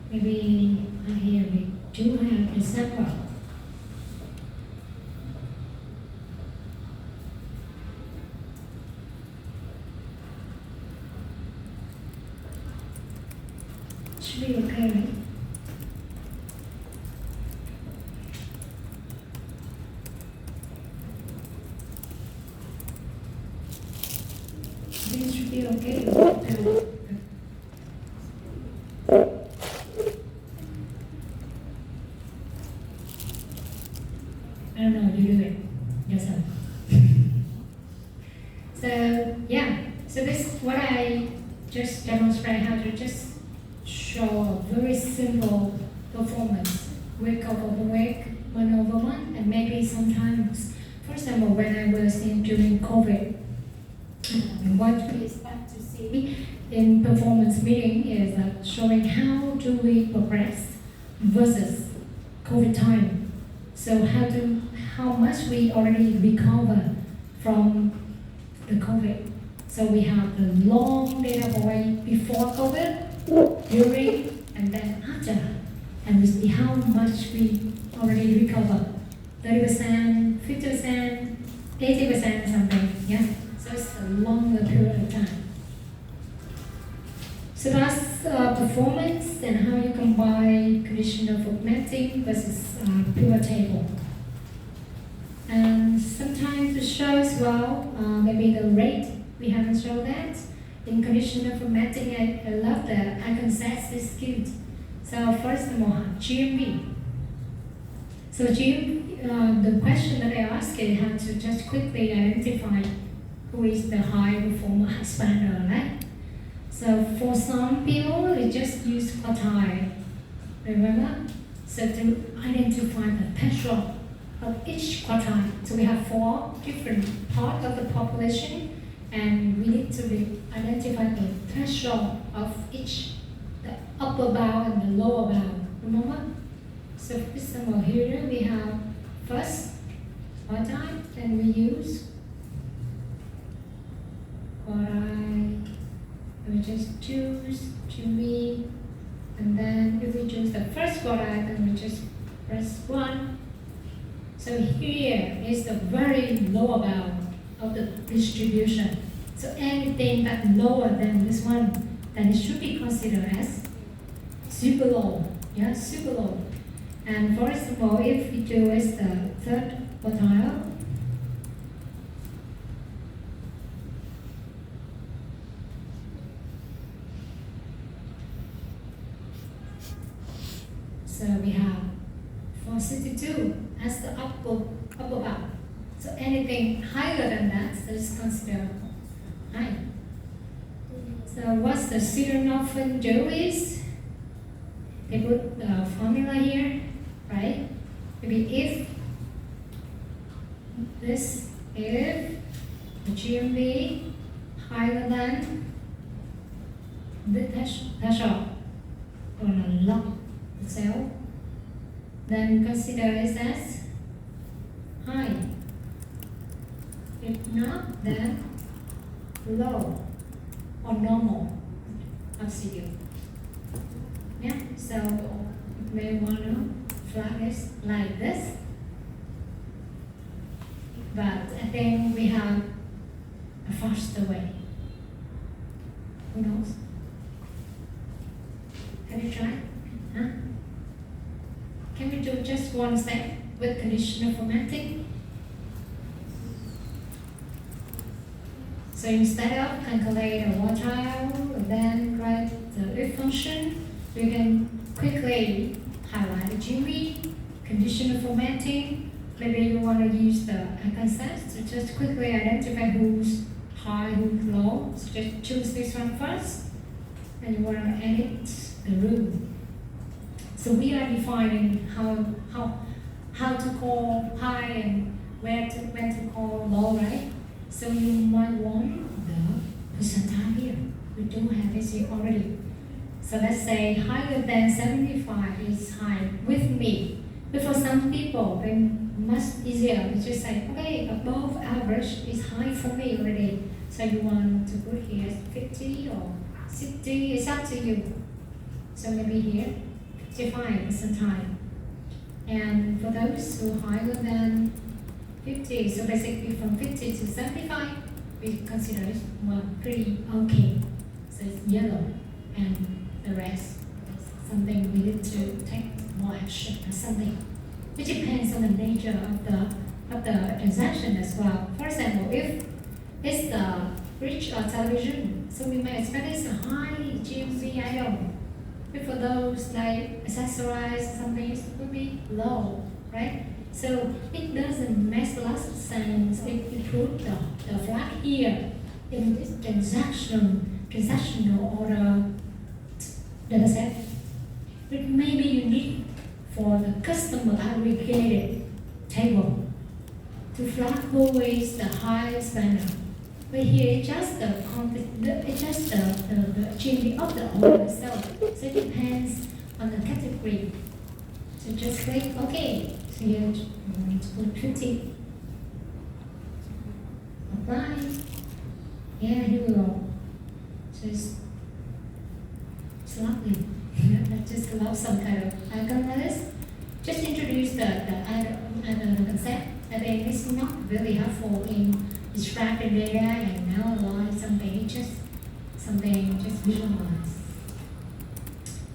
Maybe here we do have December. Should be okay, right? This should be okay. I don't know, you do it yourself. So yeah, so this is what I just demonstrate how to just show a very simple performance, week over week, month over month, and maybe sometimes, for example, when I was in during COVID, what we expect to see in performance meeting is showing how do we progress versus COVID time. So how much we already recover from the COVID. So we have the long data point before COVID, during, and then after. And we see how much we already recover. 30%, 50%, 80% something, yeah? So it's a longer period of time. So that's performance and how you combine conditional formatting versus pivot table. And sometimes to show as well, maybe the rate, we haven't shown that. In conditional formatting, I love that I can set this skilled. So first of all, GMV. So the question that I asked is how to just quickly identify who is the high performer expander, right? So for some people, they just use quartile, remember? So to identify the threshold of each quartile. So we have 4 different parts of the population, and we need to identify the threshold of each, the upper bound and the lower bound, remember? So for example, here we have first quartile, then we use quartile. We just choose GMV, and then if we choose the first quartile, then we just press 1. So here is the very lower bound of the distribution. So anything that's lower than this one, then it should be considered as super low. Yeah, super low. And for example, if we do is the third quartile, so we have 462 as the upper bound. So anything higher than that is considered high. So what's the student often do is they put the formula here, right? Maybe if the GMV higher than the threshold on a lock cell, then consider it as high. If not, then low or normal. Up to you. Yeah, so you may want to flag this like this. But I think we have a faster way. Who knows? Have you tried? Huh? Can we do just one step with conditional formatting? So instead of calculate a quartile and then write the if function, we can quickly highlight the GMV, conditional formatting. Maybe you want to use the concept to just quickly identify who's high, who's low. So just choose this one first, and you want to edit the rule. So we are defining how to call high and when to call low, right? So you might want the percentile here. We do have this here already. So let's say higher than 75 is high with me. But for some people, then much easier. You just say, okay, above average is high for me already. So you want to put here 50 or 60, it's up to you. So maybe here 55 percentile. And for those who are higher than 50, so basically from 50 to 75, we consider it well, pretty okay. So it's yellow, and the rest is something we need to take more action or something. It depends on the nature of the transaction as well. For example, if it's the fridge or television, so we may expect it's a high GMV item. If for those like accessories, something it will be low, right? So it doesn't make a lot of sense if you put the flag here in this transactional order data set. But maybe you need for the customer aggregated table to flag who is the highest spender. But here it's just the GMV of the order itself. So it depends on the category. So just click OK. So here I'm going to put 50. Apply. Yeah, here we go. So it's lovely. I just love some kind of icon like this. Just introduce the item and the concept. I think it's not really helpful in extracting data and analyze something. It's just something just visualize.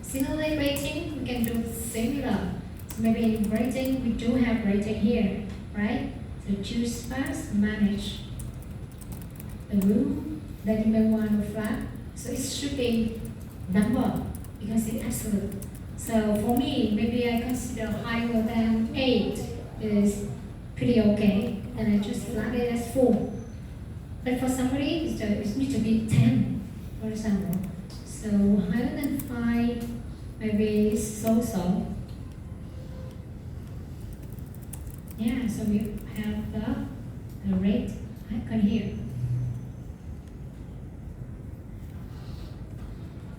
Similarly, rating, we can do similar. So maybe in rating, we do have rating here, right? So choose first, manage the room that you may want to flag. So it should be number because it's absolute. So for me, maybe I consider higher than 8 is pretty okay, and I just flag it as 4. But for somebody, it needs to be 10, for example. So higher than 5, maybe it's so-so. Yeah, so we have the rate icon here.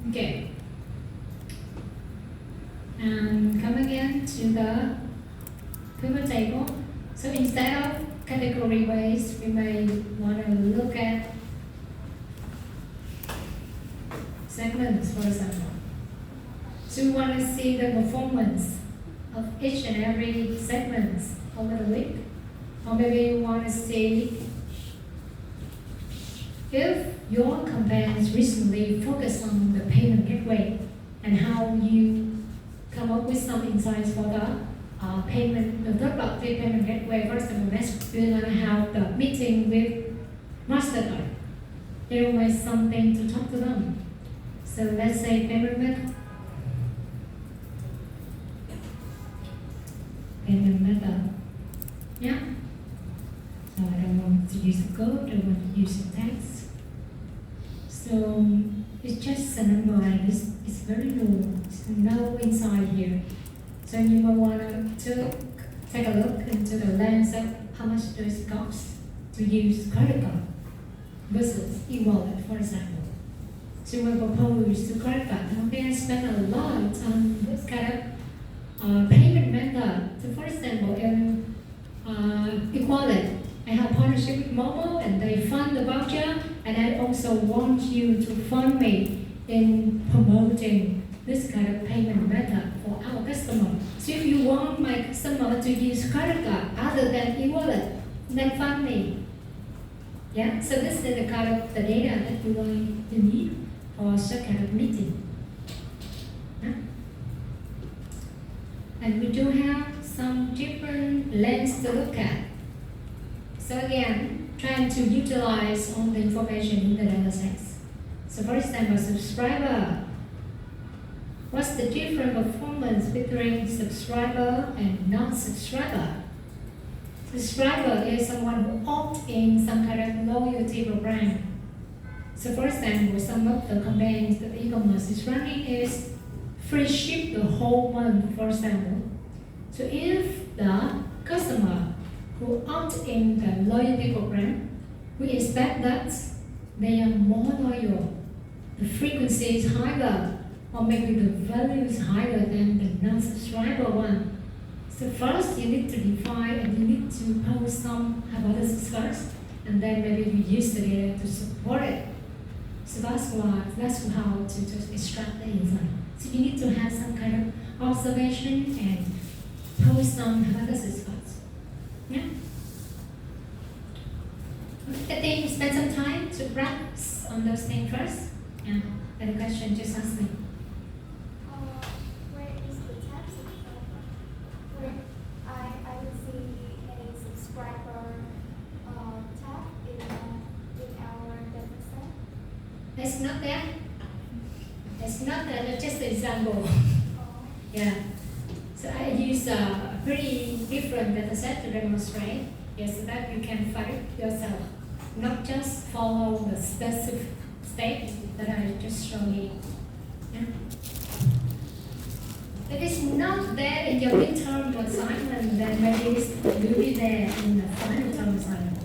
Okay. And come again to the pivot table. So instead of category based, we may want to look at segments, for example. So we want to see the performance of each and every segment over the week. Or maybe you want to see if your campaigns recently focus on the payment gateway and how you come up with some insights for the third-party payment gateway. For example, next we're going to have the meeting with MasterCard. There will be something to talk to them. So let's say payment method. Payment method. Yeah. So I don't want to use a code, I want to use a text. So it's just a number like this. It's very low. There's no inside here. So you might want to take a look into the lens of how much does it cost to use credit card versus e-wallet, for example. So we propose to credit card. Okay, I spend a lot on this kind of payment method. So for example, in e-wallet, I have partnership with Momo and they fund the voucher, and I also want you to fund me in promoting this kind of payment method for our customer. So if you want my customer to use credit card other than e-wallet, then fund me. Yeah, so this is the kind of the data that you want to need for such kind of meeting. Yeah? And we do have some different lens to look at. So again, trying to utilize all the information in the data sets. So for example, subscriber. What's the different performance between subscriber and non-subscriber? Subscriber is someone who opts in some kind of loyalty program. So for example, some of the campaigns that e-commerce is running is free ship the whole month, for example. So if the customer who opt in the loyalty program, we expect that they are more loyal. The frequency is higher, or maybe the value is higher than the non-subscriber one. So first you need to define and you need to pose some hypothesis first, and then maybe you use the data to support it. So that's how to just extract the insight. So you need to have some kind of observation and post some hypothesis spots. Yeah. I think spend some time to practice on those things first. Yeah. Any question, just ask me. Where is the tab subscriber? Where I will see a subscriber tab in our data set. It's not there. It's not there. That's just an example. Yeah. So I use a pretty different data set to demonstrate. Yes, so that you can find it yourself. Not just follow the specific state that I just showed you. Yeah. If it's not there in your midterm assignment, then maybe it will be there in the final term assignment.